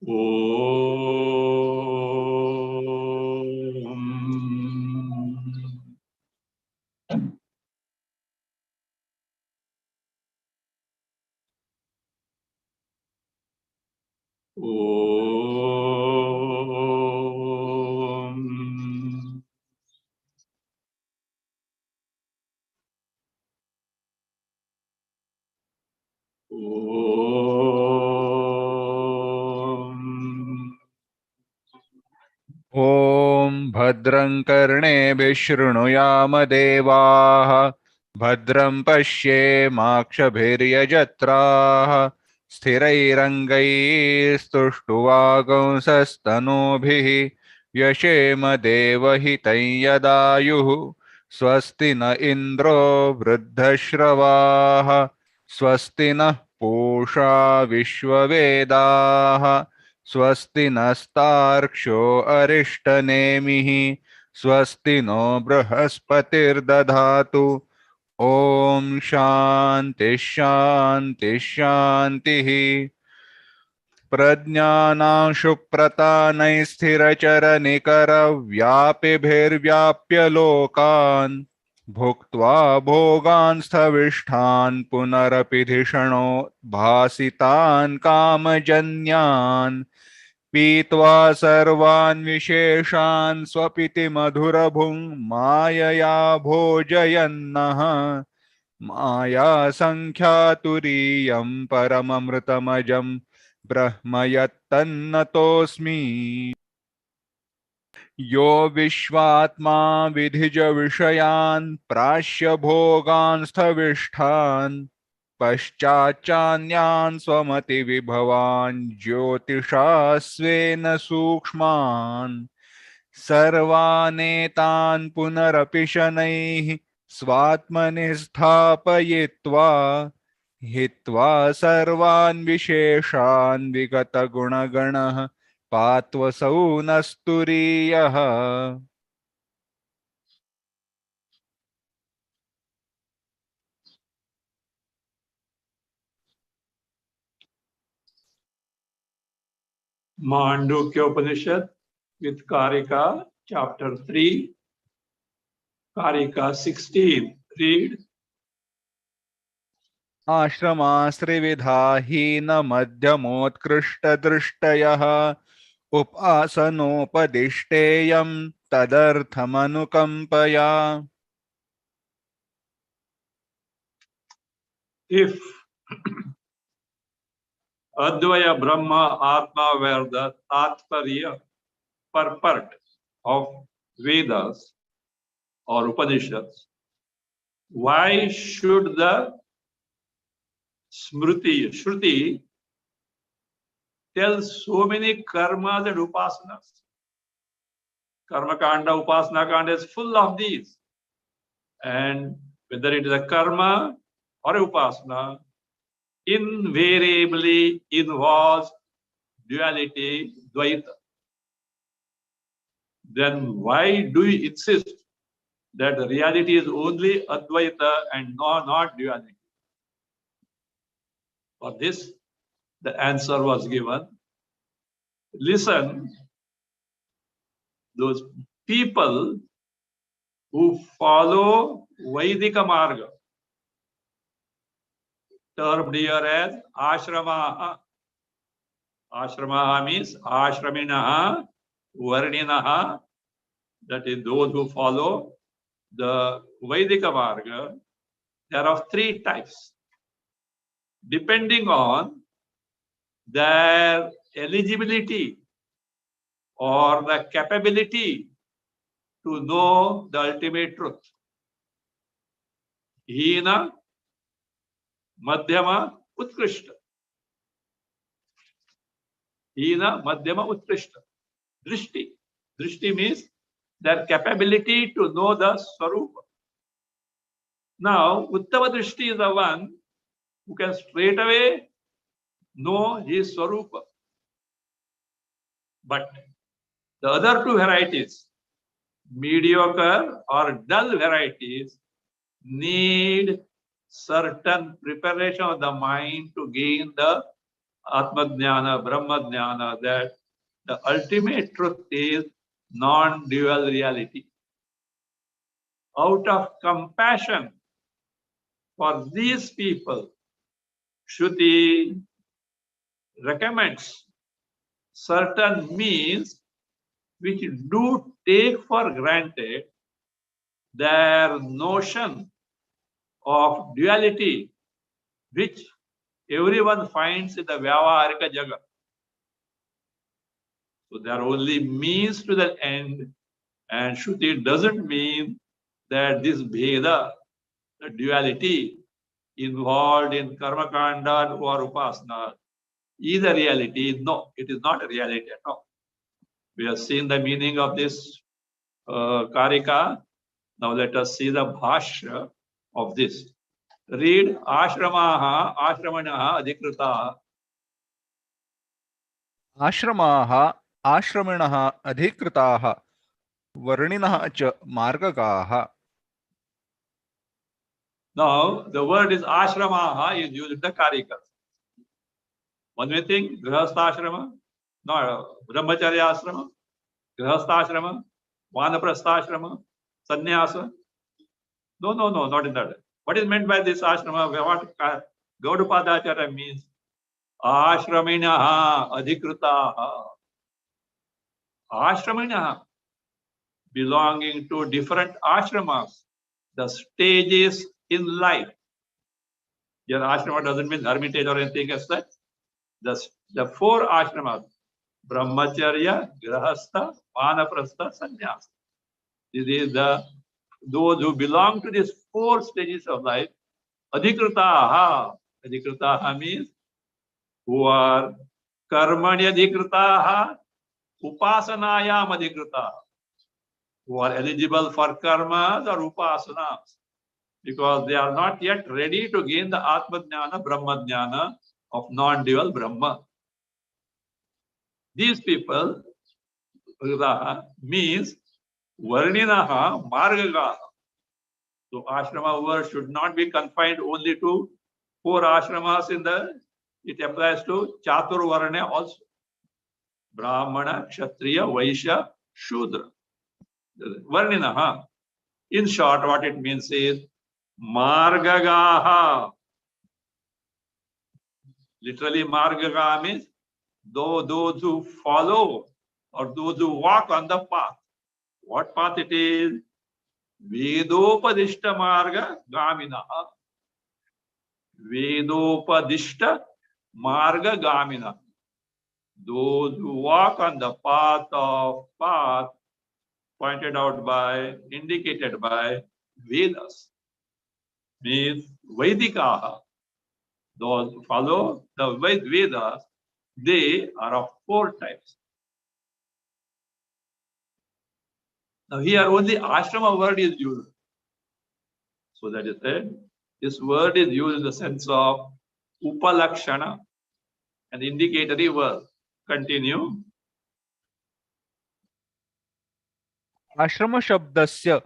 ॐ भद्रं कर्णेभिः शृणुयाम देवाः भद्रं पश्येमाक्षभिर्यजत्राः स्थिरैरङ्गैस्तुष्टुवागुंसस्तनूभिः व्यशेम देवहितं यदायुः स्वस्ति न इन्द्रो वृद्धश्रवाः स्वस्ति नः पूषा विश्ववेदाः स्वस्ति नस्तार्क्ष्यो अरिष्टनेमिः स्वस्ति नो बृहस्पतिर्दधातु ॐ शान्ति शान्ति शान्तिः प्रज्ञानां शुक्रतानैस्थिरचरनिकरव्यापिभिर्व्याप्य लोकान् भुक्त्वा भोगान् स्थविष्ठान् पुनरपि धिषणो भासितान् कामजन्यान् पीत्वा सर्वान् विशेषान् स्वपिति मधुरभुङ् मायया भोजयन्नः माया सङ्ख्यातुरीयं परममृतमजं ब्रह्म यत्तन्नतोऽस्मि यो विश्वात्मा विधिज विषयान् प्राश्य भोगान् स्थविष्ठान् पश्चाच्चान्यान् स्वमति विभवान् ज्योतिषा स्वेन सूक्ष्मान् सर्वानेतान् पुनरपि शनैः स्वात्मनि स्थापयित्वा हित्वा सर्वान् विशेषान् विगतगुणगणः पात्वसौ नस्तुरीयः Mandukya Upanishad with Karika, chapter 3, Karika 16. Read. आश्रमाश्रिविधाहीन मध्यमोत्कृष्टदृष्टयः उपासनोपदिष्टेयं तदर्थमनुकम्पया. If Advaya Brahma Atma were the Tatparya, purport of Vedas or Upanishads, why should the Shruti tell so many karmas and upasanas? Karma Kanda, Upasana Kanda is full of these. And whether it is a karma or a upasana, invariably involves duality, Dvaita. Then why do you insist that the reality is only Advaita and not duality? For this, the answer was given. Listen, those people who follow Vaidika Marga, termed here as Ashramaha. Ashramaha means Ashraminaha, Varninaha, that is those who follow the Vaidika Marga. There are of three types, depending on their eligibility or the capability to know the ultimate truth. Hina, Madhyama, Utkrishta. Hina, Madhyama, Utkrishta. Drishti. Drishti means their capability to know the Swarupa. Now, Uttama Drishti is the one who can straight away know his Swarupa. But the other two varieties, mediocre or dull varieties, need certain preparation of the mind to gain the Atma-jnana, Brahma-jnana, that the ultimate truth is non-dual reality. Out of compassion for these people, Shruti recommends certain means which do take for granted their notion of duality, which everyone finds in the Vyavaharika Jagat. So they are only means to the end, and Shruti doesn't mean that this Bheda, the duality involved in Karma Kanda or Upasana, is a reality. No, it is not a reality at all. We have seen the meaning of this Karika. Now let us see the Bhashya of this. Read Ashramaha, Ashramanaha, Adhikritaha. आश्रमाः आश्रमिणः अधिकृताः वर्णिनः च मार्गकाः. Now the word is Ashramaha is used in the Karika. One may think Grihastha no, Brahmacharya Ashrama, Grihastha Vanaprastha Sannyasa. No, not in that. What is meant by this ashrama? What Gaudapadacharya means? Ashraminaha adhikritaha. Ashraminaha, belonging to different ashramas, the stages in life. Your ashrama doesn't mean hermitage or anything as such. The four ashramas, Brahmacharya, Grihastha, Vanaprastha, Sannyasa. This is those who belong to these four stages of life. Adhikritaha. Adhikritaha means who are karmani adhikritaha, upasanayam adhikritaha, who are eligible for karmas or upasanas, because they are not yet ready to gain the Atma-jnana, Brahma-jnana of non-dual Brahma. These people means varninaha margagaha. So ashrama word should not be confined only to four ashramas it applies to Chatur Varna also. Brahmana, Kshatriya, Vaishya, Shudra. Varninaha. In short, what it means is Margagaha. Literally, Margaga means those who follow or those who walk on the path. What path it is? Vedopadishta Marga Gaminaha. Vedopadishta Marga Gamina. Those who walk on the path pointed out by, indicated by Vedas, means Vedikaha. Those who follow the Vedas, they are of four types. Now here only ashrama word is used. So that is said, this word is used in the sense of upalakshana, an indicatory word. Continue. आश्रम शब्दस्य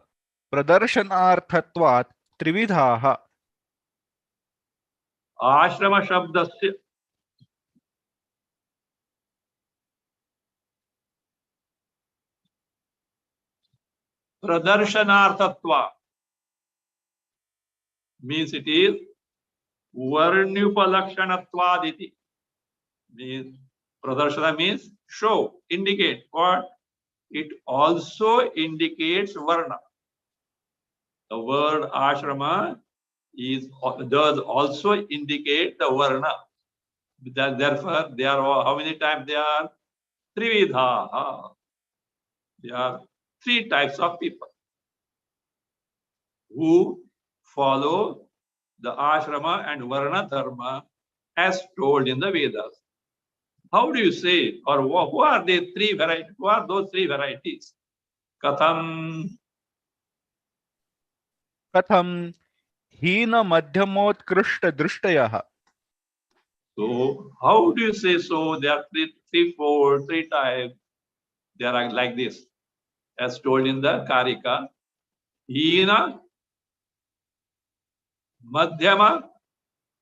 प्रदर्शनार्थत्वात् त्रिविधाः. Ashrama shabdasya pradarsanarthatva means it is varnyupalakshanatvad. Means pradarshana means show, indicate. What? It also indicates varna. The word ashrama does also indicate the varna. Therefore, they are how many times they are? Trividha. There are three types of people who follow the ashrama and varna dharma as told in the Vedas. How do you say, or who are the three varieties? Who are those three varieties? Katham. कथं हीन मध्यमोत्कृष्ट दृष्टयः. So how do you say so? There are three types. They are like this, as told in the Karika. Hina, Madhyama,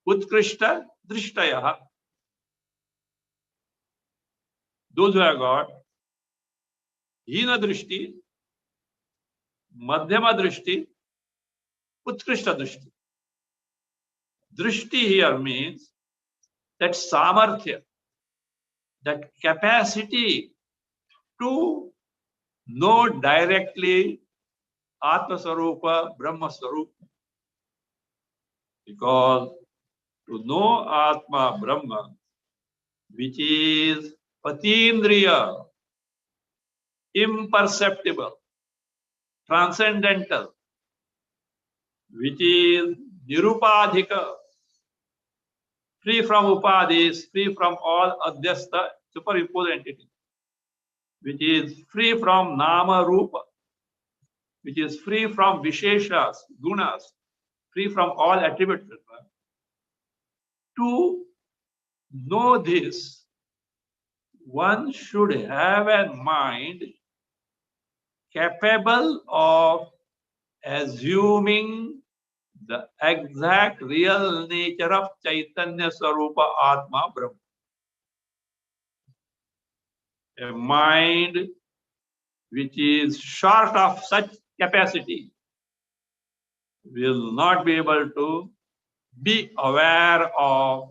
Utkrishta, Drishtaya. those who have got hina drishti, madhyama drishti, utkrishta drishti. Drishti here means that samarthya, that capacity to know directly Atma Sarupa, Brahma Sarupa. Because to know Atma Brahma, which is Atindriya, imperceptible, transcendental, which is Nirupadhika, free from upadhis, free from all adhyastha, superimposed entity, which is free from nama rupa, which is free from visheshas, gunas, free from all attributes. To know this, one should have a mind capable of assuming the exact real nature of Chaitanya Sarupa Atma Brahma. A mind which is short of such capacity will not be able to be aware of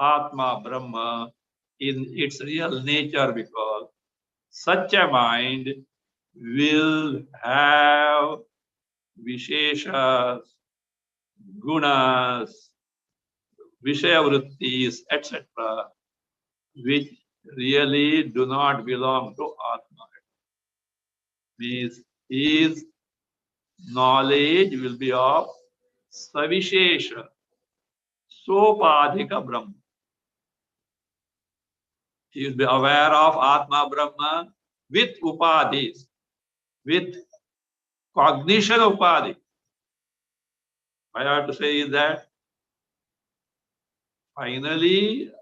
Atma Brahma in its real nature, because such a mind will have visheshas, gunas, vishayavrittis, etc., which really do not belong to Atma. Means his knowledge will be of savishesha, sopadhika Brahma. He will be aware of Atma Brahma with upadhis, with cognition upadhi. What I have to say is that finally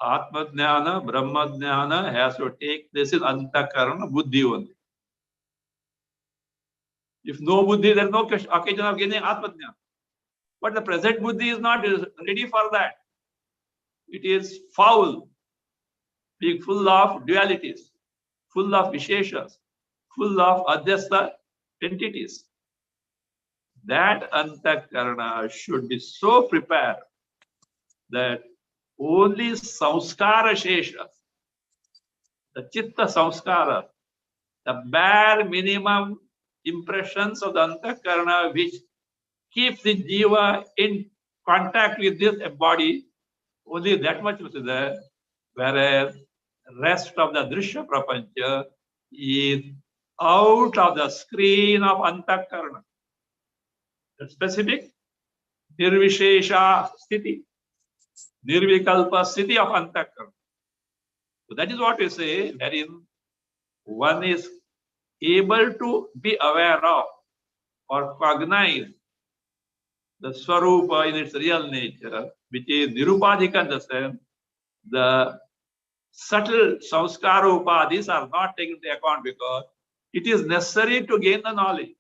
Atma Jnana, Brahma Jnana has to take place in Antakarana Buddhi only. If no Buddhi, there is no occasion of getting Atma Jnana. But the present Buddhi is not ready for that. It is foul, being full of dualities, full of visheshas, full of adhyastha entities. That Antakarana should be so prepared that only samskara sheshas, the chitta samskara, the bare minimum impressions of the Antakarana which keeps the jiva in contact with this body, only that much is there, whereas rest of the drishya prapancha is out of the screen of Antakarana. The specific nirvishesha sthiti, nirvikalpa sthiti of Antakarana. So that is what we say, wherein one is able to be aware of or cognize the Swarupa in its real nature, which is Nirupadhika in the sense, the subtle samskara upadhis are not taken into account because it is necessary to gain the knowledge.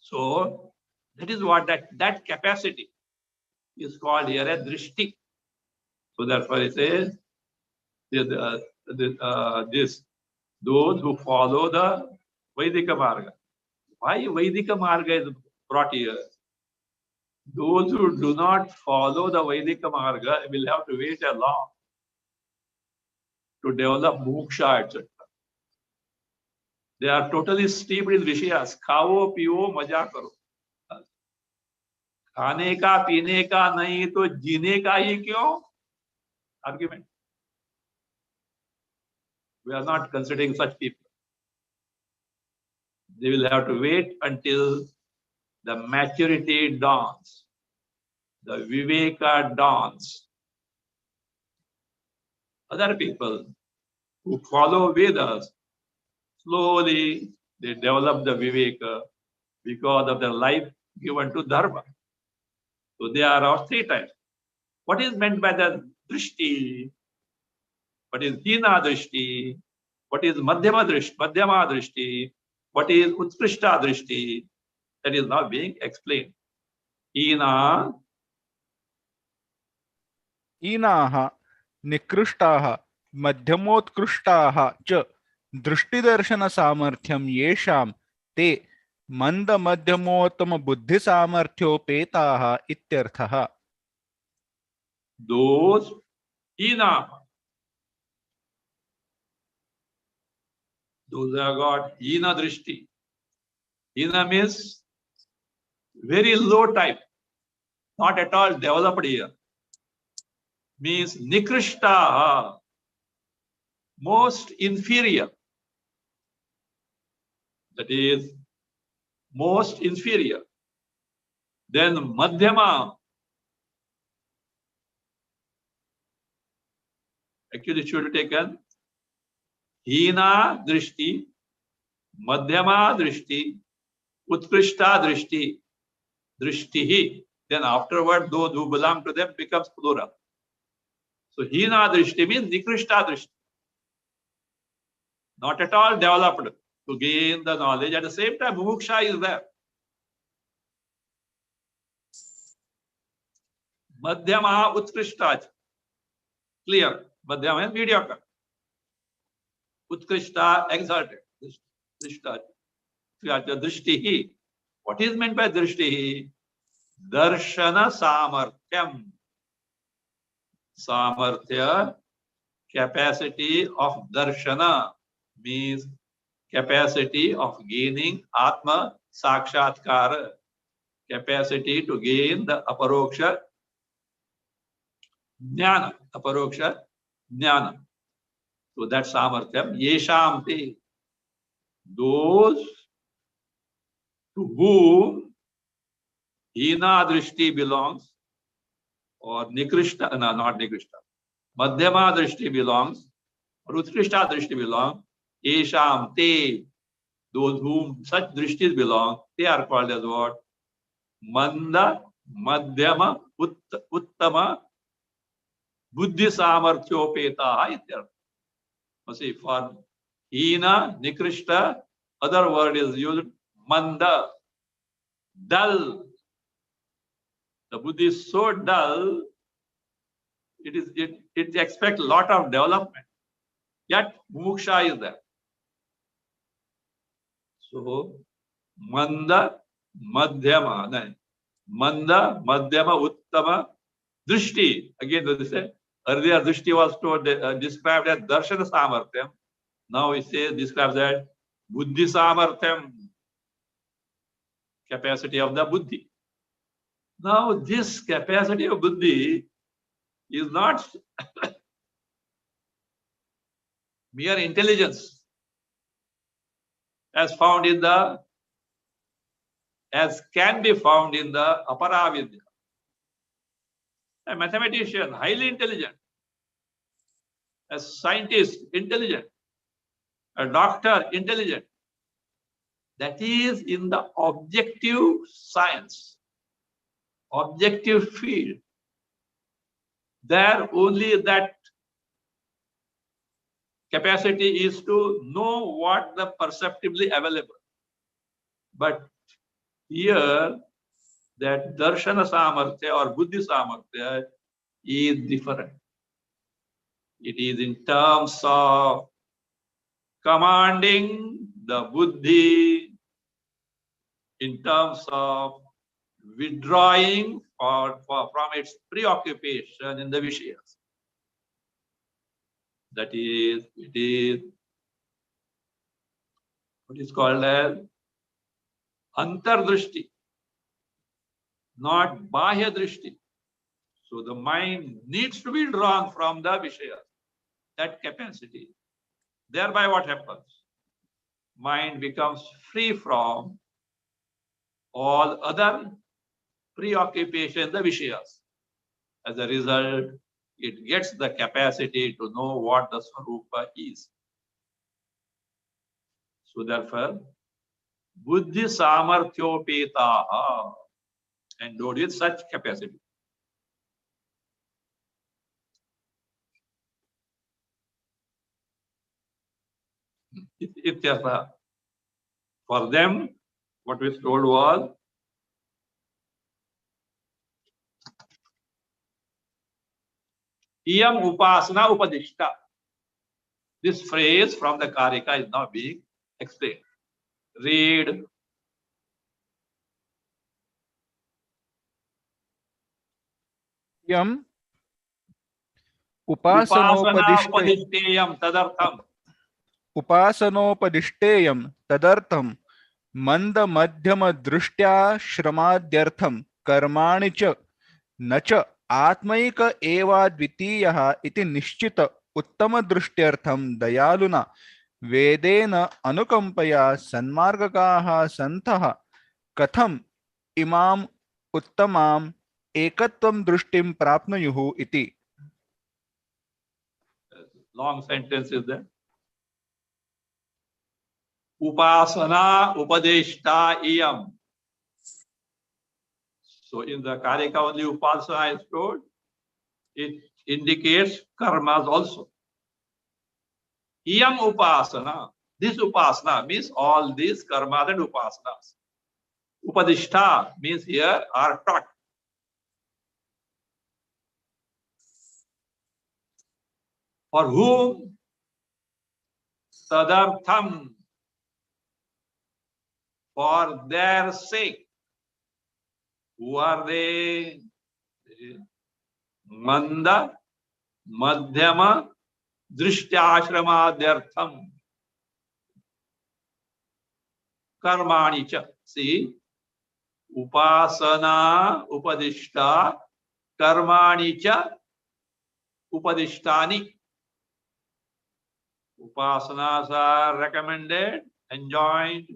So that is what that capacity is called here a drishti. So therefore it says those who follow the Vaidika Marga. Why Vaidika Marga is brought here? Those who do not follow the Vaidika Marga will have to wait a long to develop moksha, etc. They are totally steeped in vishayas. Khao, piyo, maja karo. खाने का पीने का नहीं तो जीने का ही क्यों? Argument. We are not considering such people. They will have to wait until the maturity dawns, the viveka dawns. Other people who follow Vedas, slowly they develop the viveka because of their life given to dharma. So they are of three types. What is meant by the drishti? What is hina drishti? What is madhyama drishti? What is utkrishta drishti? That is now being explained. Hina, हीनाः निकृष्टाः मध्यमोत्कृष्टाः च दृष्टिदर्शनसामर्थ्यं येषां ते मन्दमध्यमोत्तमबुद्धिसामर्थ्योपेताः इत्यर्थः। Those hina, those who have got hina drishti. Hina means very low type, not at all developed here. Means nikrishta, most inferior. That is most inferior. Then madhyama, actually it should be taken hina drishti, madhyama drishti, utkrishta drishti, drishtihi. Then afterward, those who belong to them becomes plural. So hina drishti means nikrishta drishti. Not at all developed to gain the knowledge. At the same time, mumuksha is there. Madhyama utkrishta. Clear. Madhyama is mediocre. Utkrishta exalted. Drishta. Drishtihi. What is meant by drishtihi? Darshana samarthyam. Samarthya, capacity of darshana, means capacity of gaining atma sakshatkara, capacity to gain the aparoksha jnana, aparoksha jnana. So that samarthyam, yesham te, those to whom hina drishti belongs, or nikrishta, no, not nikrishta, madhyama drishti belongs, or utkrishta drishti belongs, yesham te, those whom such drishtis belong, they are called as what? Manda, madhyama, uttama, buddhi samarthyopeta ityartha. See, for hina, nikrishta, other word is used, manda, dull. The buddhi is so dull, it expects a lot of development. Yet mumuksha is there. So manda, madhyama, manda, madhyama, uttama, drishti. Again, this is earlier drishti was told, described as darshana samarthyam. Now it says describes as buddhi samarthyam, capacity of the buddhi. Now this capacity of buddhi is not mere intelligence as found in the, as can be found in the aparavidya. A mathematician, highly intelligent. A scientist, intelligent. A doctor, intelligent. That is in the objective science, objective field. There only that capacity is to know what the perceptibly available. But here, that darshana samarthya or buddhi samarthya is different. It is in terms of commanding the buddhi, in terms of withdrawing from its preoccupation in the vishayas. That is, it is what is called as antardrishti, not bahya drishti. So the mind needs to be drawn from the vishayas, that capacity. Thereby what happens? Mind becomes free from all other preoccupation, the vishayas. As a result, it gets the capacity to know what the swarupa is. So therefore, buddhi samarthyopetaha, endowed with such capacity. For them, what we told was iyam upasana upadishta. This phrase from the Karika is now being explained. Read. Yama Upasana उपासनोपदिष्टे upadishteyam tadartham. उपासनोपदिष्टेयं तदर्थं मंद मध्यम दृष्ट्या श्रमाद्यर्थं कर्माणि च न च आत्मैक एवाद्वितीयः इति निश्चित उत्तम दृष्ट्यर्थं दयालुना वेदेन अनुकंपया सन्मार्गकाः सन्तः कथम इमाम उत्तमाम एकत्वं दृष्टिं प्राप्नुयुः इति. Long sentence is there. Upasana upadishta iyam. So in the Karika only upasana is told. It indicates karmas also. Iyam upasana. This upasana means all these karmas and upasanas. Upadishta means here are taught. For whom? Tadartham. For their sake. Who are they? Manda, Madhyama, Drishtyaashramadhyartham. Karmani cha. See, Upasana, Upadishta, Karmani cha, Upadishtani. Upasanas are recommended, enjoined.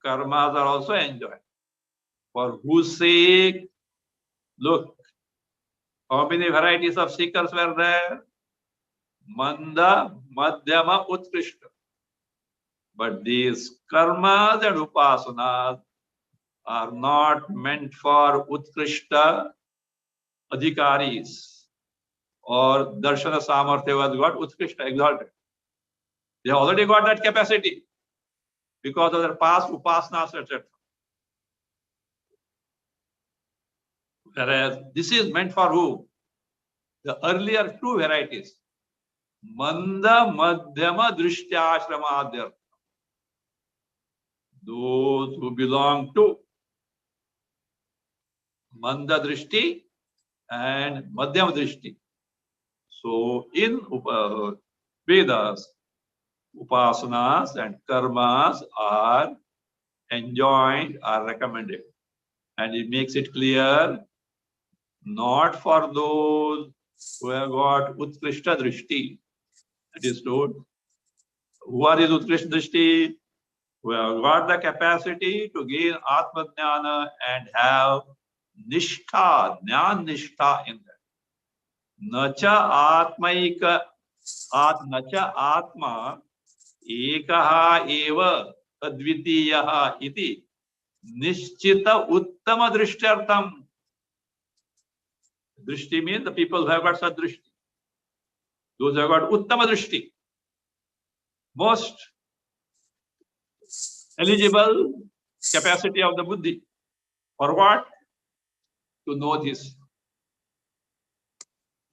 Karmas are also enjoined. For whose sake? Look, how many varieties of seekers were there? Manda, Madhyama, Utkrishta. But these karmas and upasanas are not meant for Utkrishta adhikaris or Darshana Samarthya was got Utkrishta exalted. They have already got that capacity because of their past upasanas, etc. Whereas this is meant for who? The earlier two varieties. Manda, Madhyama, Drishtyaashramadhyartham. Those who belong to Manda Drishti and Madhyama Drishti. So in Vedas, upasanas and karmas are enjoined, are recommended. And it makes it clear, not for those who have got Utkrishta Drishti. It is told, who are these Utkrishta Drishti? Who have got the capacity to gain Atma Jnana and have Nishtha, Jnana Nishtha in that. Nacha Atmaika, Nacha Atma, Ekaha Eva, Advitiyaha iti, Nishchita Uttama Drishtyartham. Drishti means the people who have got Sadrishti. Those who have got Uttama Drishti. Most eligible capacity of the Buddhi. For what? To know this.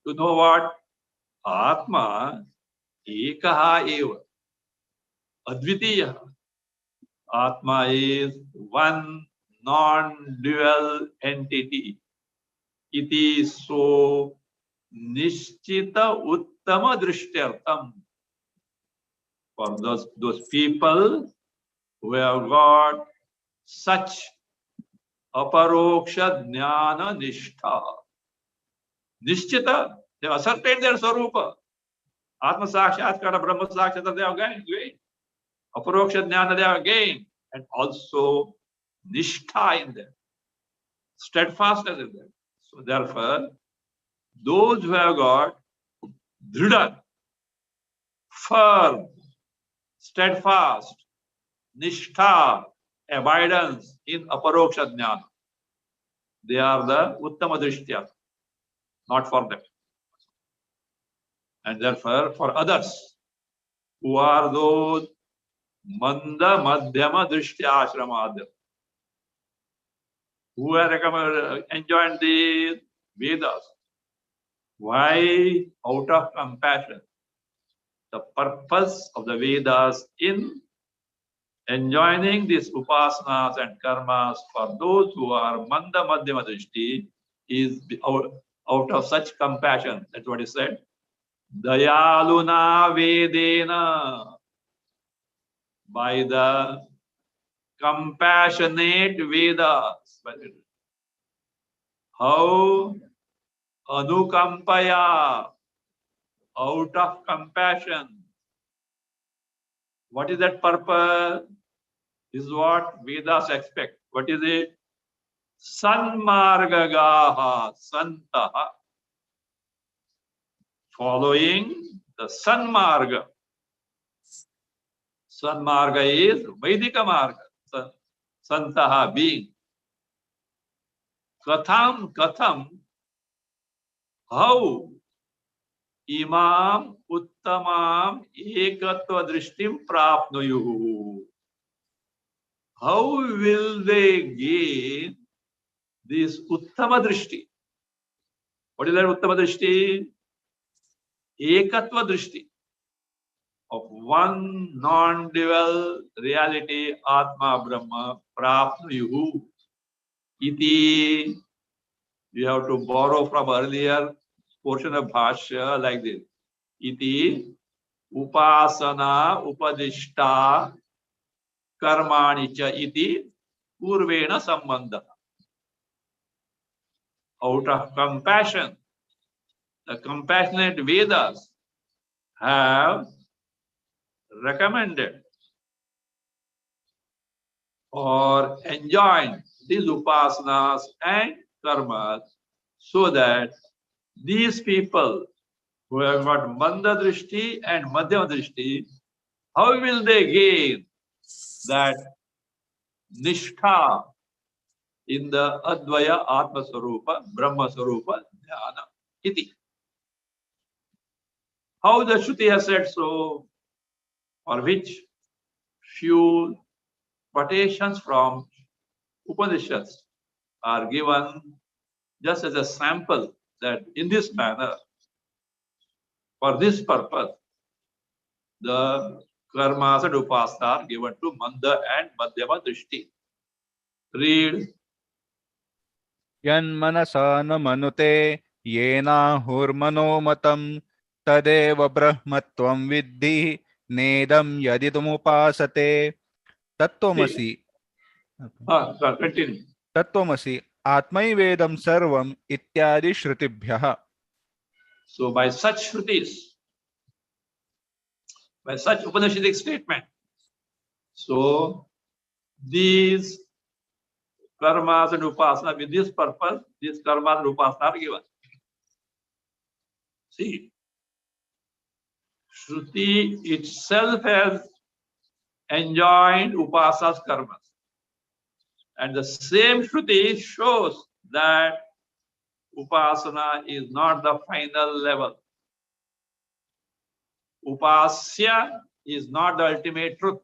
To know what? Atma Ekaha Eva. Advitiya. Atma is one non-dual entity. It is so Nishchita Uttama Drishtyartham. For those people who have got such aparoksha jnana nishtha. Nishchita, they have ascertained their swarupa. Atma sakshatkara, Brahma sakshata, they have gained. Aparoksha jnana they have gained. And also nishtha in them. Steadfastness in them. So therefore, those who have got dhrida, firm, steadfast, nishtha, abidance in aparoksha jnana, they are the uttama drishtya, not for them. And therefore, for others, who are those manda madhyama drishtya ashramadya, who are enjoying the Vedas. Why? Out of compassion. the purpose of the Vedas in enjoining these upasanas and karmas for those who are manda madhyama drishti is out of such compassion. That's what he said. Dayaluna vedena, by the compassionate Vedas. How anukampaya, out of compassion. What is that purpose? This is what Vedas expect. What is it? Sanmargagaha santaha. Following the Sanmarga. Sanmarga is Vaidika Marga. Santaha being. Katham, how imam uttamam ekatva drishtim prapnuyuhu. How will they gain this uttama drishti? What is that uttama drishti? Ekatva drishti, of one non-dual reality, Atma Brahma, prapnuyuhu. Iti, you have to borrow from earlier portion of Bhashya like this. Iti, upasana upadishta karmani cha iti purvena sambandha. Out of compassion, the compassionate Vedas have recommended or enjoined these upasanas and karmas so that these people who have got manda drishti and madhyama drishti, how will they gain that nishtha in the Advaya Atma Sarupa, Brahma Sarupa, Dhyana, Iti. How the Shruti has said so, for which few quotations from Upanishads are given just as a sample, that in this manner, for this purpose, the karmas and upasanas are given to Manda and Madhyama Drishti. Read. यन्मनसा न मनुते येनाहुर्मनो मतं तदेव ब्रह्मत्वं विद्धि नेदं यदिदमुपासते तत्त्वमसि Continue. तत्त्वमसि आत्मैवेदं सर्वम् इत्यादि श्रुतिभ्यः. So by such Shrutis, by such Upanishadic statement, so these karmas and upasana, with this purpose, these karmas and upasana are given. See, Shruti itself has enjoined upasanas karmas. And the same Shruti shows that upasana is not the final level. Upasya is not the ultimate truth.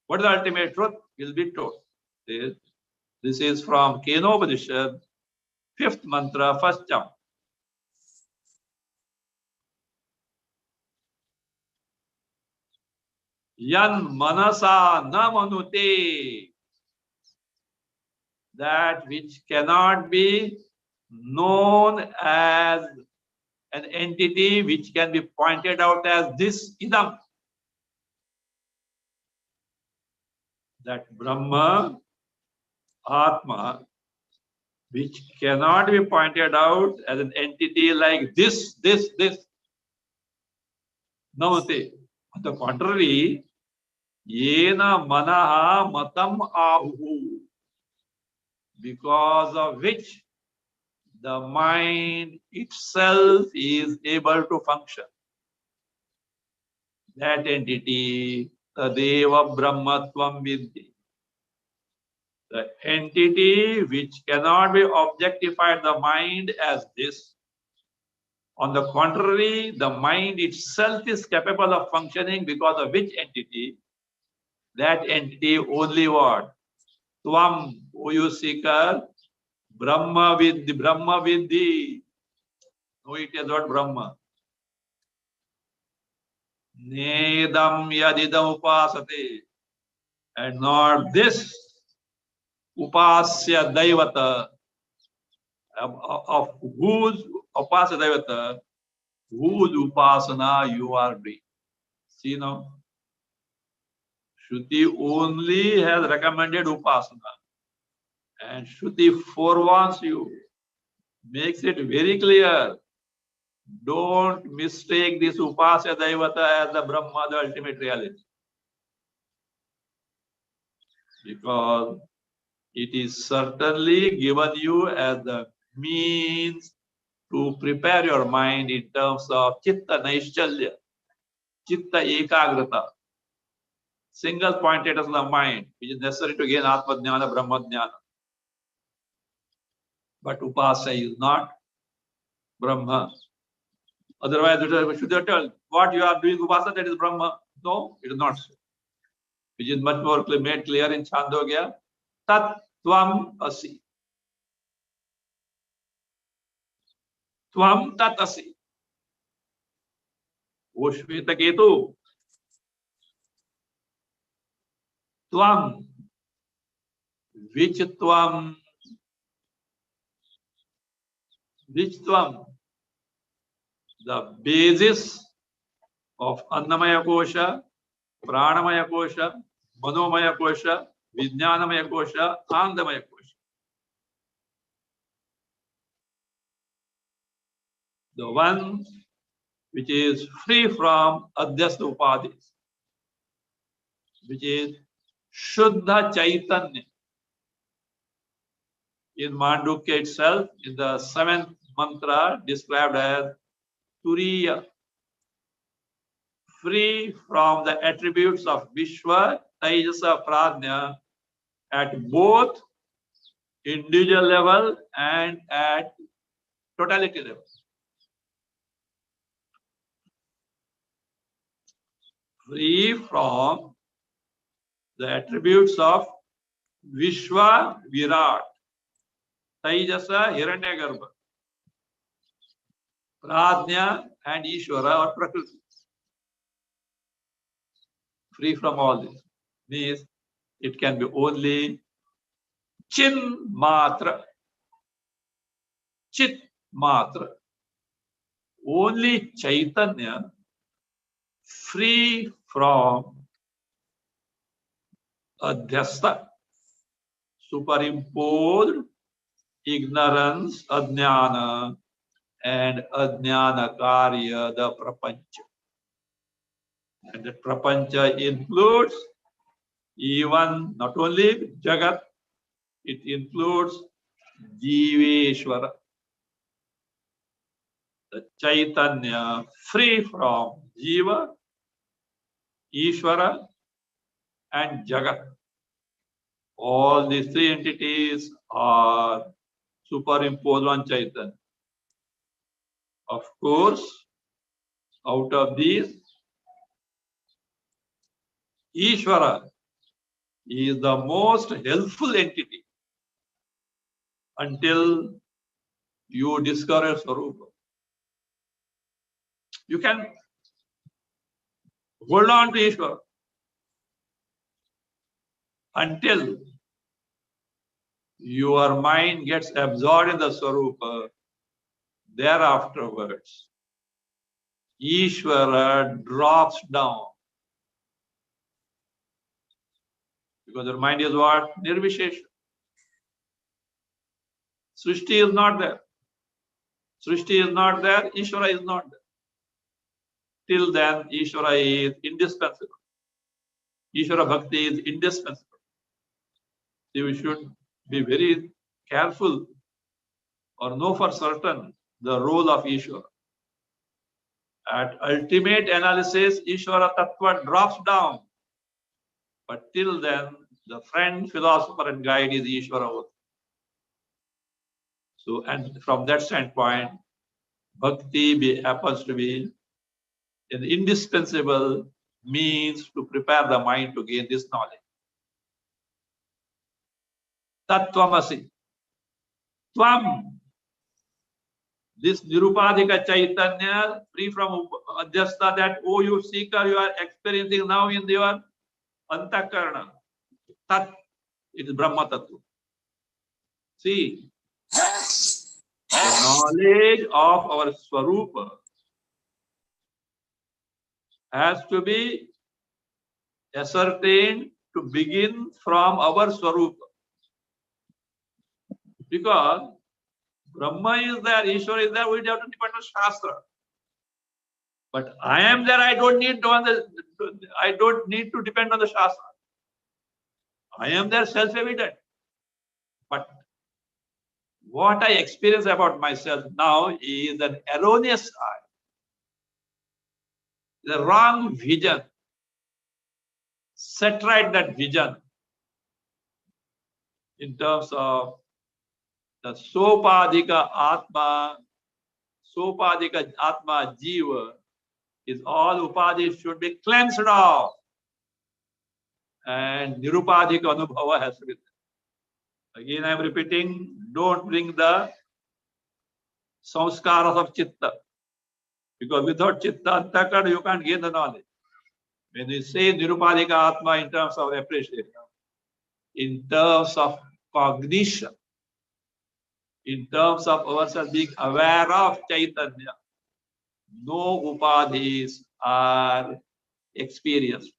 What is the ultimate truth will be told. This is from Kenopanishad, 5th mantra, 1st chapter. Yan manasa na manute, that which cannot be known as an entity which can be pointed out as this idam. That Brahma, Atma, which cannot be pointed out as an entity like this. Namate. On the contrary, yena manaha matam ahu, because of which the mind itself is able to function. That entity, tadeva brahmatvam vidhi. The entity which cannot be objectified, the mind as this. On the contrary, the mind itself is capable of functioning, because of which entity? That entity only what? Tvam, O you seeker, Brahma Vidhi. No, it is not Brahma. Nedam yadidam upasate, and not this upasya daivata, of whose upasya daivata, whose upasana you are doing. See now, Shruti only has recommended upasana, and Shruti forewarns you, makes it very clear. Don't mistake this upasya daivata as the Brahma, the ultimate reality. Because it is certainly given you as the means to prepare your mind in terms of chitta naishchalya, chitta ekagrata, single pointed of the mind, which is necessary to gain atma jnana, brahma jnana. But upasya is not Brahma. Otherwise, we should have told what you are doing upasya, that is Brahma. No, it is not so. Which is much more made clear in Chandogya. Tat tvam asi. Tvam tat asi. O Shveta Ketu. Tvam. Which tvam? Which tvam? The basis of Annamaya Kosha, Pranamaya Kosha, Manomaya Kosha, Vijnanamaya Kosha, Andamaya Kosha. The one which is free from Adhyasta Upadhis, which is Shuddha Chaitanya. In Mandukya itself, in the 7th mantra, described as Turiya, free from the attributes of Vishwa, Taijasa, Pradnya, at both individual level and at totality level. Free from the attributes of Vishwa, Virat, Taijasa, Hiranyagarbha, Pradnya, and Ishvara or Prakriti. Free from all this means it can be only Chin Matra, Chit Matra, only Chaitanya, free from Adhyasta, superimposed ignorance, Ajnana, and Ajnana Karya, the Prapancha. And the Prapancha includes even not only Jagat, it includes Jiveshwara, the Chaitanya free from Jiva, Ishvara, and Jagat. All these three entities are superimposed on Chaitanya. Of course, out of these, Ishvara is the most helpful entity until you discover Swarupa. You can hold on to Ishvara until your mind gets absorbed in the Swarupa. Thereafterwards, Ishvara drops down. Because your mind is what? Nirvishesha. Srishti is not there. Srishti is not there, Ishvara is not there. Till then, Ishvara is indispensable. Ishvara Bhakti is indispensable. So we should be very careful or know for certain the role of Ishvara. At ultimate analysis, Ishvara Tattva drops down. But till then, the friend, philosopher, and guide is Ishvara. So, and from that standpoint, Bhakti happens to be an indispensable means to prepare the mind to gain this knowledge. Tattvamasi. Tvam, This Nirupadhika Chaitanya, free from Adhyastha, that, oh, you seeker, you are experiencing now in your Antakarana. Tat, it is Brahma Tattva. See, the knowledge of our Swarupa has to be ascertained to begin from our Swarupa. Because Brahma is there, Ishwara is there, we have to depend on Shastra. But I am there, I don't need to depend on the Shastra. I am there, self-evident. But what I experience about myself now is an erroneous eye, the wrong vision. Set right that vision in terms of the Sopadhika Atma Jiva is all upadhis should be cleansed off. And Nirupadhika Anubhava has to be there. Again, I am repeating, don't bring the samskaras of Chitta. Because without Chitta Antakara, you can't gain the knowledge. When we say Nirupadhika Atma in terms of appreciation, in terms of cognition, in terms of ourselves being aware of Chaitanya, no upadhis are experienced.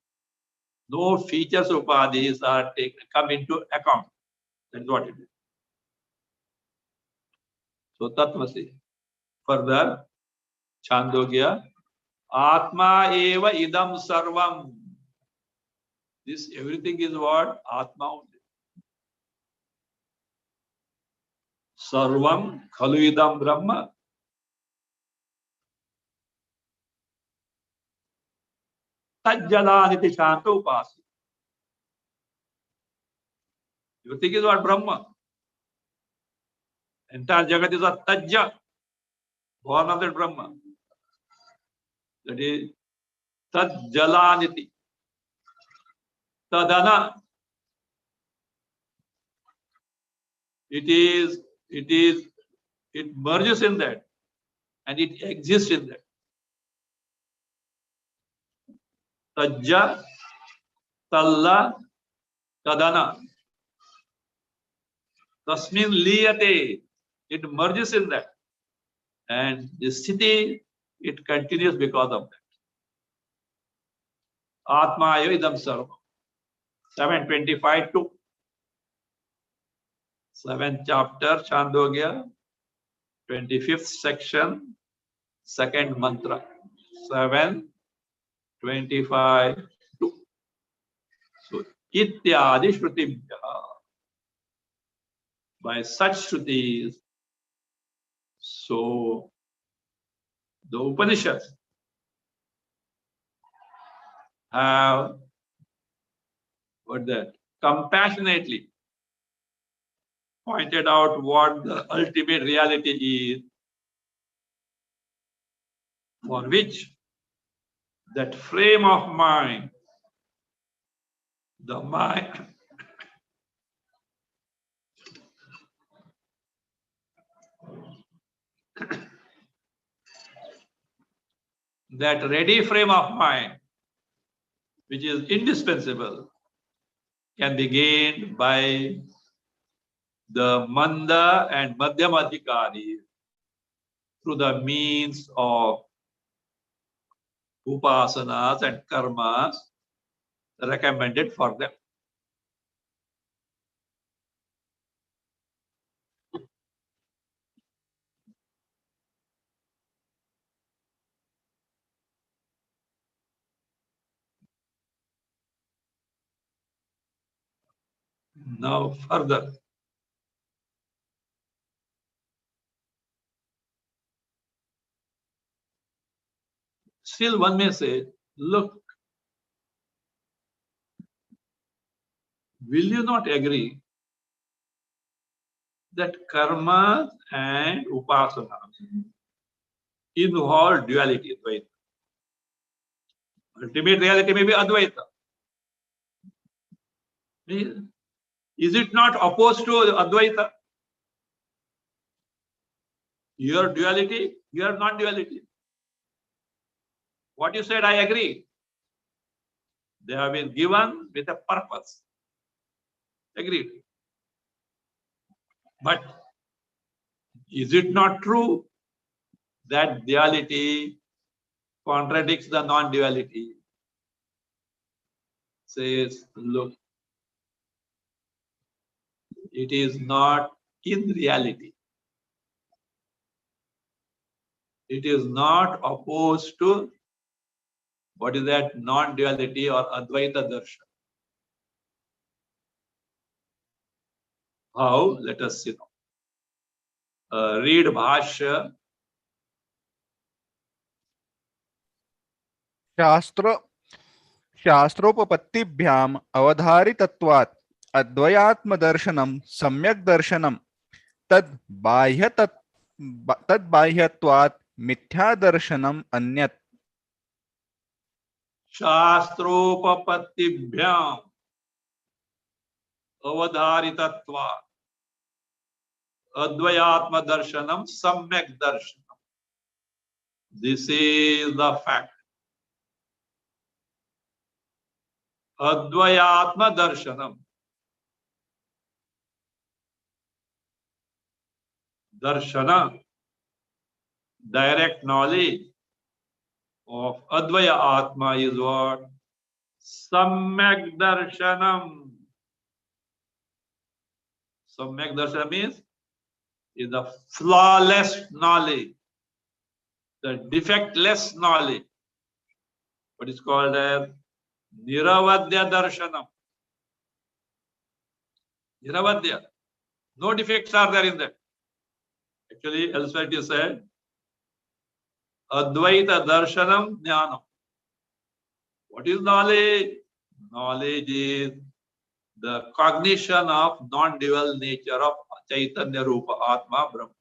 No features of upadhis are come into account. That's what it is. So Tattvasi. Further, Chandogya, Atma eva idam sarvam. This everything is what? Atma only. Sarvam khalu idam brahma. Tajjalaniti shanta upasi. Everything is what? Brahma. Entire Jagat is a Tajja, born of that Brahma. That is Tajjalaniti. Tadana. It merges in that and it exists in that. Tajja, Talla, Tadana. Tasmin liyate. It merges in that. And the city, it continues because of that. Atma idam sarva. 725 to 7th chapter, Chandogya, 25th section, 2nd mantra. 7:25 to. So, ityadi shrutibhya. By such shrutis, so the Upanishads have compassionately pointed out what the ultimate reality is, for which that frame of mind, the mind, that ready frame of mind, which is indispensable, can be gained by the Manda and Madhyamadhikari through the means of upasanas and karmas recommended for them. Now further, still one may say, look, will you not agree that karma and upasana involve duality, Advaita? Ultimate reality may be Advaita. Is it not opposed to Advaita? Your duality, your non-duality. What you said, I agree. They have been given with a purpose. Agreed. But is it not true that duality contradicts the non-duality? Says, look, it is not in reality. It is not opposed to what is that non-duality or Advaita Darshan. How? Let us see now. Read Bhashya. शास्त्र शास्त्रोपपत्तिभ्याम अवधारितत्वात् अद्वयात्मदर्शनम सम्यक् दर्शनम तद बाह्यत्वात् मिथ्यादर्शनम अन्यत् शास्त्रोपपत्तिभ्याम अवधारितत्वात् Advayatma darshanam samyak darshanam. This is the fact. Advayatma darshanam. Darshana, direct knowledge of Advaya Atma is what? Samyak darshanam. Samyak darshanam means is the flawless knowledge, the defectless knowledge. What is called as Niravadya Darshanam. Niravadya. No defects are there in that. Actually, elsewhere it is said, Advaita Darshanam Jnanam. What is knowledge? Knowledge is the cognition of non-dual nature of Chaitanya Rupa Atma Brahma.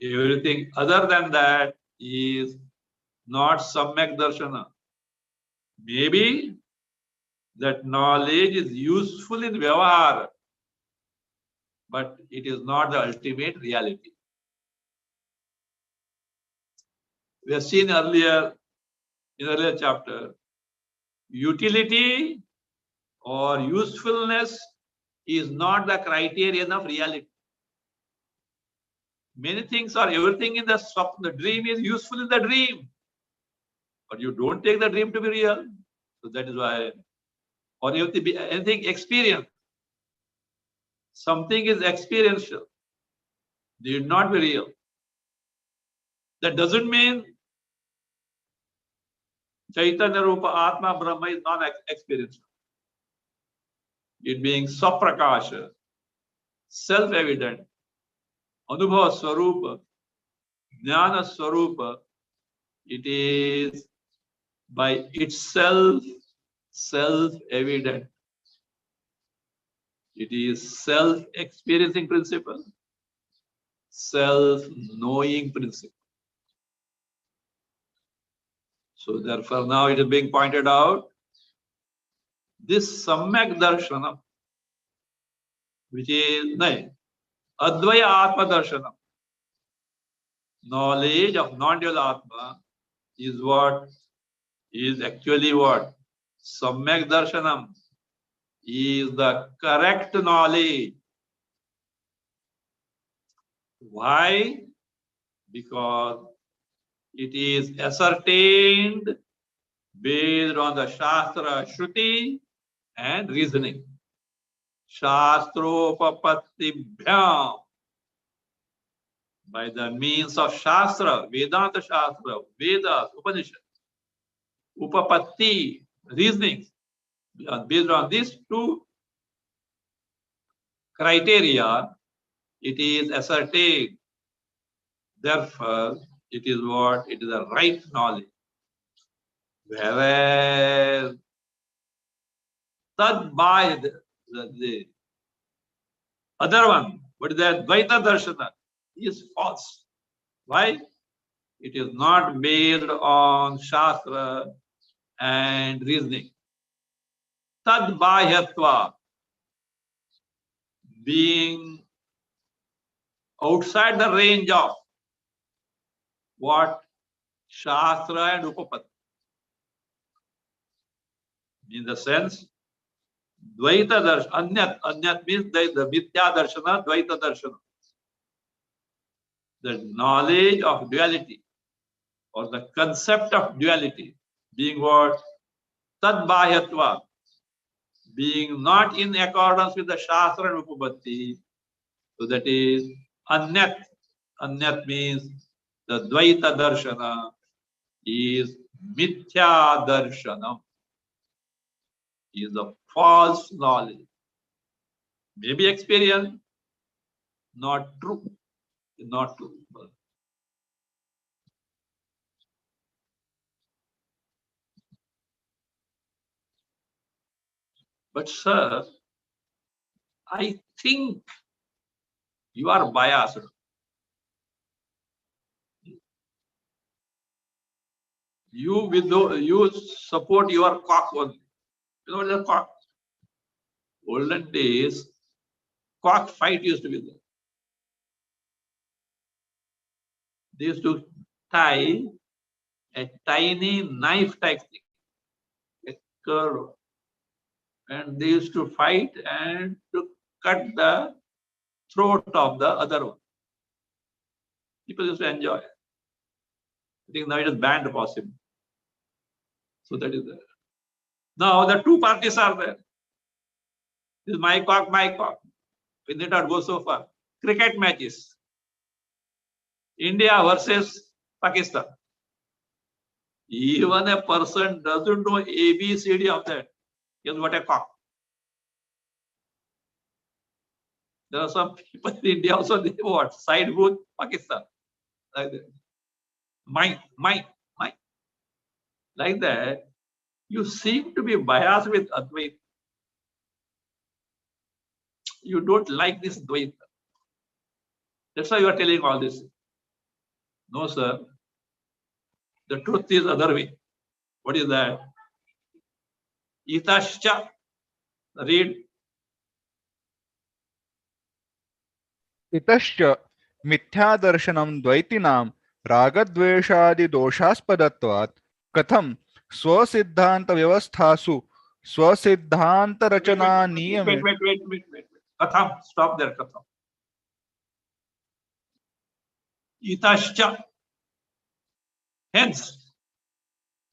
Everything other than that is not Samyak Darshana. Maybe that knowledge is useful in Vyavahara, but it is not the ultimate reality. We have seen earlier, in earlier chapter, utility or usefulness is not the criterion of reality. Many things or everything in the dream is useful in the dream, but you don't take the dream to be real. So that is why, or anything experience. Something is experiential, need not be real. That doesn't mean Chaitanya Rupa Atma Brahma is non-experiential. It being Saprakasha, self-evident, Anubhava Swarupa, Jnana Swarupa, it is by itself self-evident. It is self-experiencing principle, self-knowing principle. So therefore now it is being pointed out, this Samyak Darshanam, which is Advaya Atma Darshanam, knowledge of non-dual Atma is what? Is actually what? Samyak Darshanam is the correct knowledge. Why? Because it is ascertained based on the Shastra, Shruti and reasoning. Shastropapatibhyam. By the means of Shastra, Vedanta Shastra, Vedas, Upanishads, Upapatti, reasonings. Based on these two criteria, it is ascertained. Therefore, it is what? It is the right knowledge. Whereas Tadbhaya, the other one, what is that? Dvaita Darshana is false. Why? It is not based on Shastra and reasoning. Tadbhahyatva, being outside the range of what Shastra and Upapatti. In the sense, Dvaita Darshana, Anyat means the Mithya Darshana, Dvaita Darshana. The knowledge of duality or the concept of duality being what? Tadbahyatva, being not in accordance with the Shastra and Upapatti. So that is Anyat. Anyat means the Dvaita Darshana is Mithya Darshanam, is a false knowledge. Maybe experience, not true. Not true. But sir, I think you are biased. You support your cock only. You know what is a cock? Olden days, cock fight used to be there. They used to tie a tiny knife type thing, a curve, and they used to fight and to cut the throat of the other one. People used to enjoy it. I think now it is banned possible. So that is there. Now the two parties are there. This is my cock, my cock. We need not go so far. Cricket matches. India versus Pakistan. Even a person doesn't know ABCD of that. Guess what a cock. There are some people in India also, they what? Side with Pakistan. Like that. Mine. Like that. You seem to be biased with Advaita. You don't like this Dvaita. That's why you are telling all this. No, sir. The truth is other way. What is that? Itascha. Read. इतश्च मिथ्यादर्शनं द्वैतिनां रागद्वेषादिदोषास्पदत्वात् कथं स्वसिद्धान्तव्यवस्थासु स्वसिद्धान्तरचनानीयमे Wait. Katham. Stop there, Katham. Itascha. Hence,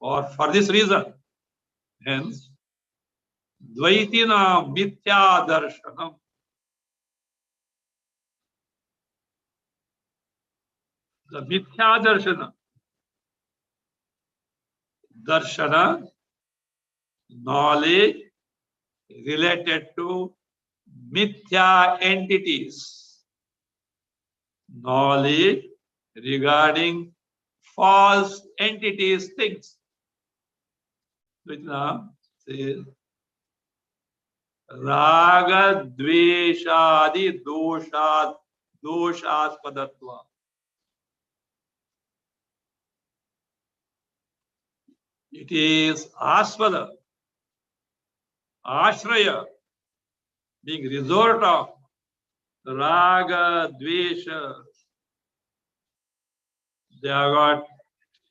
or for this reason, hence, Dvaitina Mithya Darshanam. The Mithya Darshana, knowledge related to Mithya entities, knowledge regarding false entities, things. Vijna says, Raga Dveshadi Doshaspadatva. It is Aspada, Ashraya, being resort of Raga, Dvesha. They have got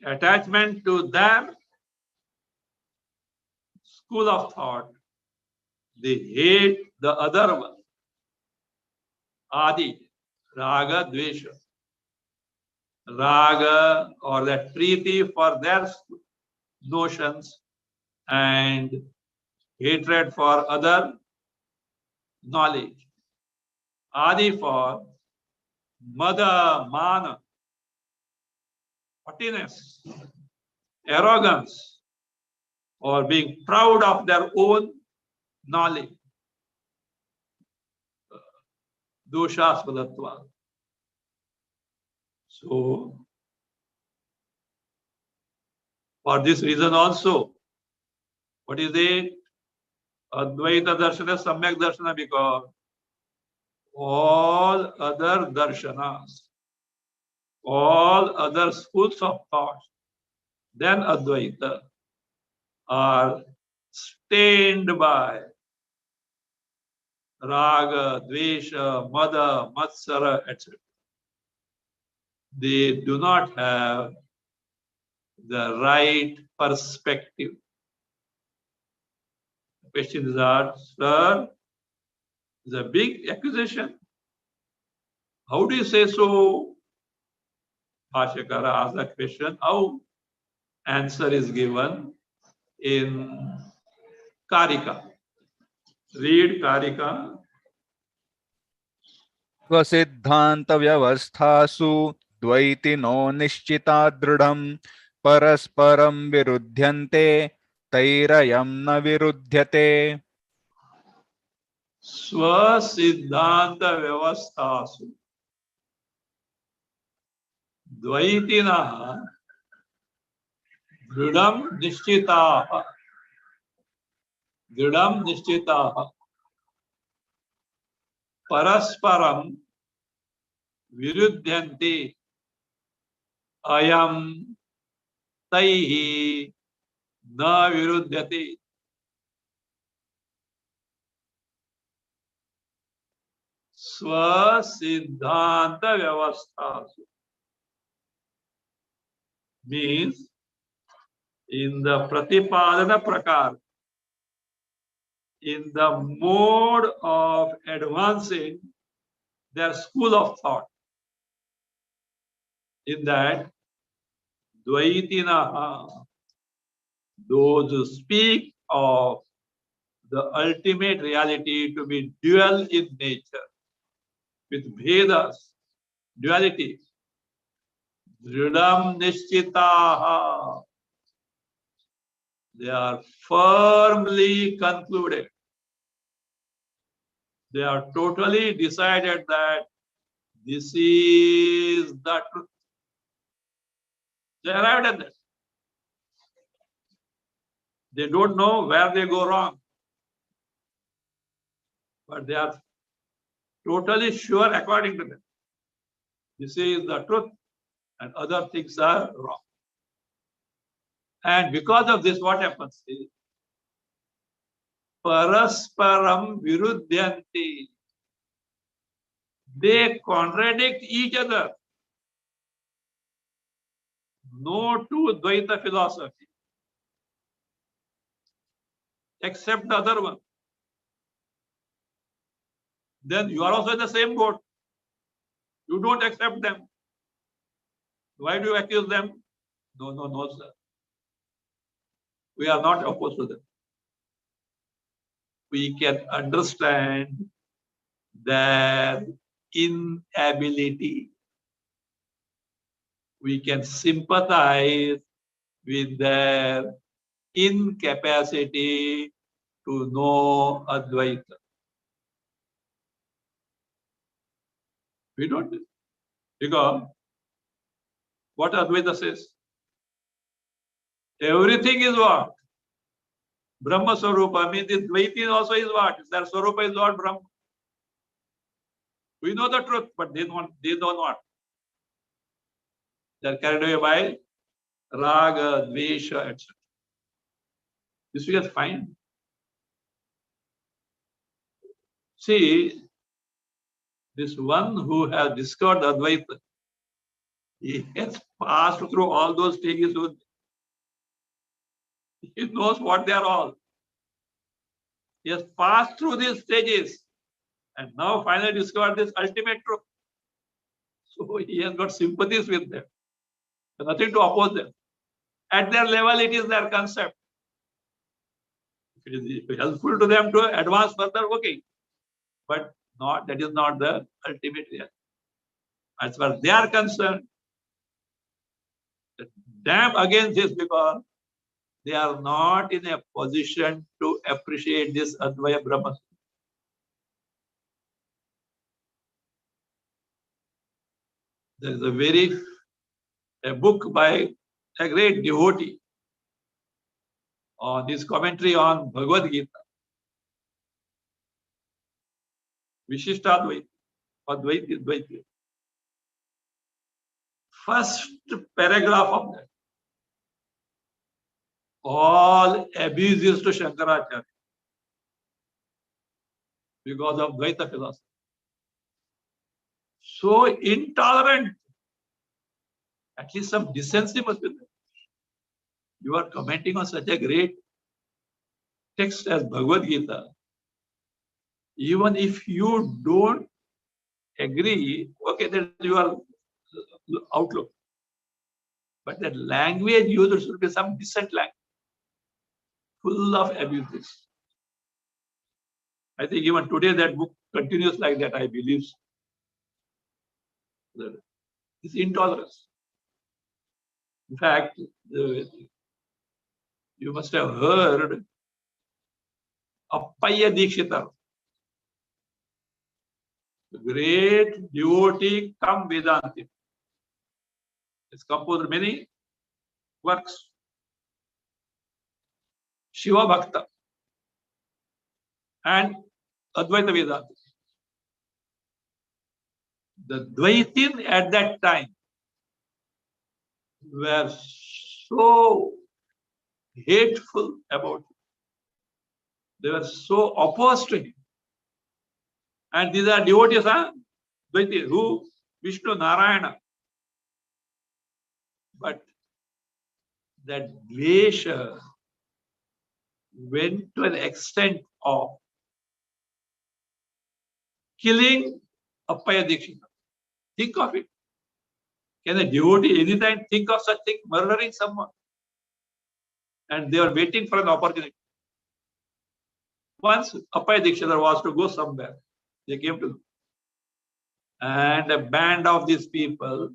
attachment to their school of thought. They hate the other one. Adi, Raga, Dvesha. Raga or the treaty for their notions and hatred for other knowledge. Adi for Mada, Mana, haughtiness, arrogance, or being proud of their own knowledge. Doshaspadatva. So, for this reason also, what is it? Advaita Darshana, Samyak Darshana, because all other darshanas, all other schools of thought, then Advaita, are stained by Raga, Dvesha, Mada, Matsara, etc. they do not have the right perspective. The question is asked, sir, it's a big accusation. How do you say so? Bhashyakara asks the question. How? Answer is given in Karika. Read Karika. स्वसिद्धान्तव्यवस्थासु द्वैतिनो निश्चिता दृढम् परस्परं विरुध्यन्ते तैरयं न विरुध्यते Swasiddhanta Vyavastasu Dvaitina Dridam Nishchitaha Parasparam Viruddhyanti Ayam Taihi Na Virudhyati. Swasiddhanta Vyavastasu means in the Pratipadana Prakar, in the mode of advancing their school of thought. In that, Dvaitinaha, those who speak of the ultimate reality to be dual in nature, with Vedas, duality, Dridam Nishchitaha, they are firmly concluded. They are totally decided that this is the truth. They arrived at that. They don't know where they go wrong, but they are totally sure according to them. This is the truth and other things are wrong. And because of this, what happens is, Parasparam Viruddhyanti. They contradict each other. No two Dvaita philosophy, except the other one. Then you are also in the same boat. You don't accept them. Why do you accuse them? No, sir. We are not opposed to them. We can understand their inability. We can sympathize with their incapacity to know Advaita. We don't. Because what Advaita says? Everything is what? Brahma Swarupa. I mean, this Dvaiti also is what? Their Swarupa is what? Brahma. We know the truth, but they don't what? They are carried away by Raga, Dvesha, etc. This we can find. See, this one who has discovered Advaita, he has passed through all those stages. He knows what they are all. He has passed through these stages and now finally discovered this ultimate truth. So he has got sympathies with them. There's nothing to oppose them. At their level, it is their concept. If it is helpful to them to advance further, okay. But that is not the ultimate reality. As far as they are concerned, damn against this because they are not in a position to appreciate this Advaya Brahma. There is a book by a great devotee on his commentary on Bhagavad Gita, Vishishtadvaita, Advaita. First paragraph of that, all abuses to Shankaracharya because of Dvaita philosophy. So intolerant At least some decency must be there. You are commenting on such a great text as Bhagavad Gita. Even if you don't agree, okay, that's your outlook. But the language used should be some decent language, full of abuses. I think even today that book continues like that, I believe. It's intolerance. In fact, you must have heard Appaya Dikshita, the great devotee come Vedanti. It's composed many works. Shiva Bhakta and Advaita Vedanta. The Dvaitin at that time were so hateful about him. They were so opposed to him. And these are devotees, huh? Dvaiti, who? Vishnu Narayana. But that Dvesha went to an extent of killing Appaya Dikshita. Think of it. Can a devotee anytime think of such thing, murdering someone? And they were waiting for an opportunity. Once Appaya Dikshita was to go somewhere, they came to, and a band of these people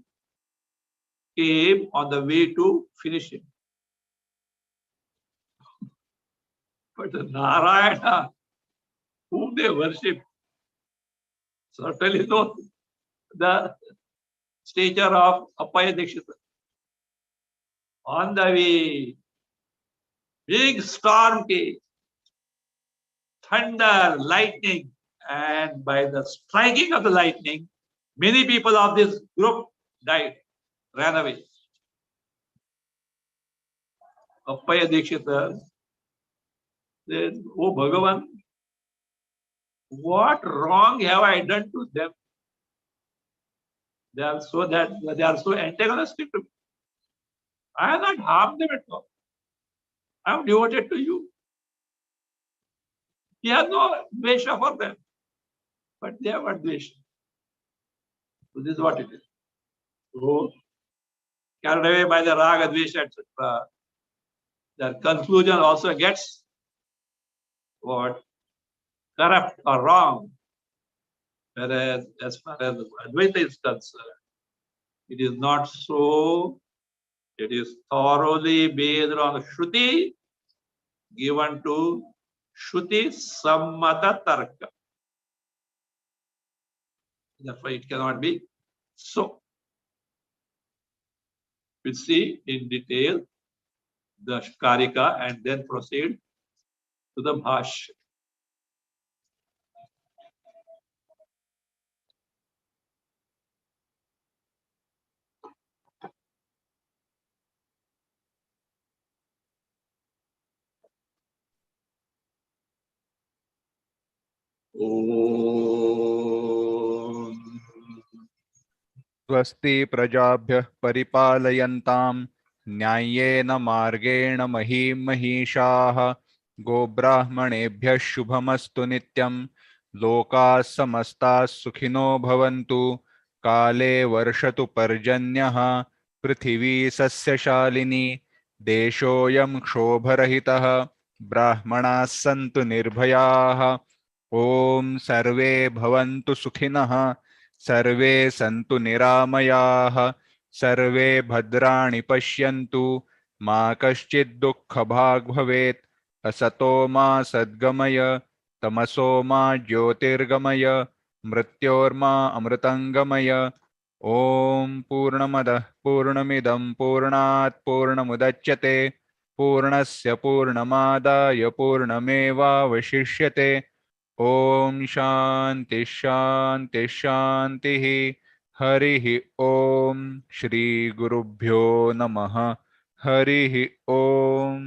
came on the way to finish him. But the Narayana, whom they worship, certainly knows the stature of Appaya Dikshita. On the way, big storm came, thunder, lightning, and by the striking of the lightning, many people of this group died, ran away. Appaya Dikshita said, "Oh Bhagavan, what wrong have I done to them? They are so antagonistic to me. I have not harmed them at all. I am devoted to you. He has no dvesha for them, but they have a dvesha." So this is what it is. So, carried away by the raga, dvesha, etc., their conclusion also gets what? Corrupt or wrong. Whereas, as far as Advaita is concerned, it is not so. It is thoroughly based on Shruti, given to Shruti Sammata Tarka. Therefore, it cannot be so. We'll see in detail the Karika and then proceed to the Bhashya. Om. स्वस्ति प्रजाभ्यः परिपालयन्तां न्याय्येन मार्गेण महीं महिषाः गोब्राह्मणेभ्यः शुभमस्तु नित्यं लोकाः समस्ताः सुखिनो भवन्तु काले वर्षतु पर्जन्यः पृथिवी सस्यशालिनी देशोऽयं क्षोभरहितः ब्राह्मणाः सन्तु निर्भयाः ॐ सर्वे भवन्तु सुखिनः सर्वे सन्तु निरामयाः सर्वे भद्राणि पश्यन्तु मा कश्चित् दुःखभाग् भवेत् असतो मा सद्गमय तमसो मा ज्योतिर्गमय मृत्योर्मा अमृतङ्गमय ॐ पूर्णमदः पूर्णमिदं पूर्णात् पूर्णमुदच्यते पूर्णस्य पूर्णमादाय पूर्णमेवावशिष्यते ओम शांति शांति शांति हरि ओम श्री गुरुभ्यो नमः हरि ओम।